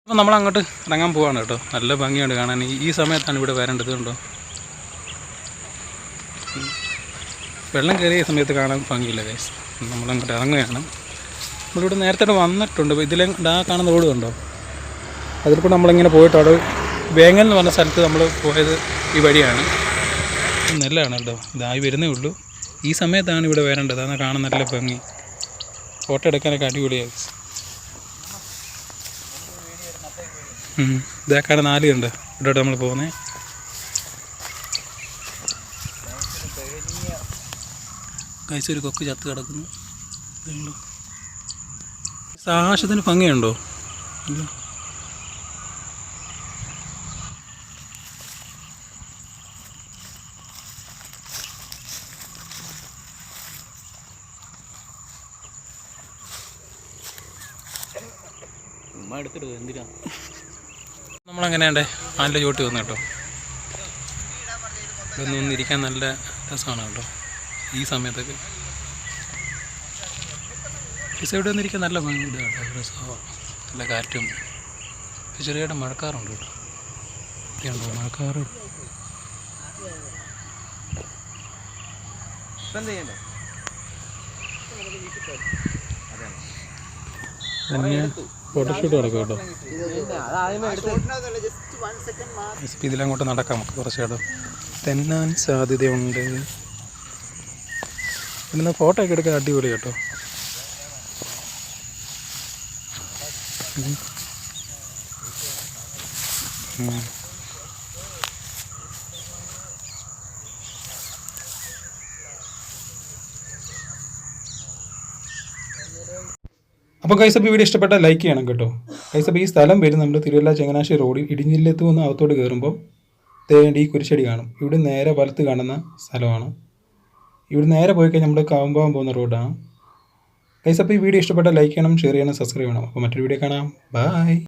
അപ്പോൾ നമ്മളങ്ങോട്ട് ഇറങ്ങാൻ പോവാണ് കേട്ടോ. നല്ല ഭംഗിയുണ്ട് കാണാൻ. ഈ സമയത്താണ് ഇവിടെ വരേണ്ടത്. കണ്ടോ, വെള്ളം കയറിയ സമയത്ത് കാണാൻ ഭംഗിയില്ല ഗൈസ്. നമ്മളങ്ങോട്ട് ഇറങ്ങുകയാണ്. നമ്മളിവിടെ നേരത്തെ വന്നിട്ടുണ്ട്. ഇതിലെ കാണുന്ന റോഡ് കണ്ടോ, അതിൽ കൂടെ നമ്മളിങ്ങനെ പോയിട്ട് അവിടെ വേങ്ങൽ എന്ന് പറഞ്ഞ സ്ഥലത്ത് നമ്മൾ പോയത് ഈ വഴിയാണ്. നെല്ലാണ് കേട്ടോ, ഇതായി വരുന്നേ ഉള്ളൂ. ഈ സമയത്താണ് ഇവിടെ വരേണ്ടത്. അതാണ് കാണാൻ നല്ല ഭംഗി. ഫോട്ടോ എടുക്കാനൊക്കെ അടിപൊളിയായി. ഇതാക്കാണ് 4 ഉണ്ട് ഇവിടോട്ട് നമ്മൾ പോകുന്നത്. കഴിച്ച ഒരു കൊക്ക് ചത്ത് കിടക്കുന്നു. ആകാശത്തിന് ഭംഗിയുണ്ടോ? എടുത്തിട്ട് എന്തിനാ നമ്മളങ്ങനെയാണ്ടേ ആലിൻ്റെ ചോട്ടി വന്നു കേട്ടോ. ഇവിടെ ഒന്നിരിക്കാൻ നല്ല രസമാണ് കേട്ടോ ഈ സമയത്തൊക്കെ. ഈ സൈഡ് വന്നിരിക്കാൻ നല്ല ഭംഗിയുണ്ട് കേട്ടോ. രസമാണ്, നല്ല കാറ്റും. ചെറിയായിട്ട് മഴക്കാറുണ്ട് കേട്ടോ. ഒക്കെയുണ്ടോ മഴക്കാറ്? പിന്നെ ഫോട്ടോഷൂട്ട് നടക്കും കേട്ടോ. ഇതിലങ്ങോട്ട് നടക്കാം നമുക്ക് കുറച്ചേട്ടോ. തെന്നാൻ സാധ്യതയുണ്ട്. പിന്നെ ഫോട്ടോ ഒക്കെ എടുക്കാൻ അടിപൊളി കേട്ടോ. അപ്പോൾ ഗൈസ്, അപ്പോൾ വീഡിയോ ഇഷ്ടപ്പെട്ടാൽ ലൈക്ക് ചെയ്യണം കേട്ടോ. ഗൈസ്, അപ്പോൾ ഈ സ്ഥലം വരും നമ്മുടെ തിരുവല്ല ചങ്ങനാശ്ശേരി റോഡിൽ ഇടിഞ്ഞില്ലത്ത് വന്ന് അകത്തോട്ട് കയറുമ്പോൾ ഈ കുരിശടി കാണും. ഇവിടെ നേരെ വലത്ത് കാണുന്ന സ്ഥലമാണ്. ഇവിടെ നേരെ പോയി കഴിഞ്ഞാൽ നമ്മൾ കാവുമ്പാൻ പോകുന്ന റോഡാണ്. ഗൈസ്, അപ്പോൾ ഈ വീഡിയോ ഇഷ്ടപ്പെട്ടാൽ ലൈക്ക് ചെയ്യണം, ഷെയർ ചെയ്യണം, സബ്സ്ക്രൈബ് ചെയ്യണം. അപ്പോൾ മറ്റൊരു വീഡിയോ കാണാം. ബൈ.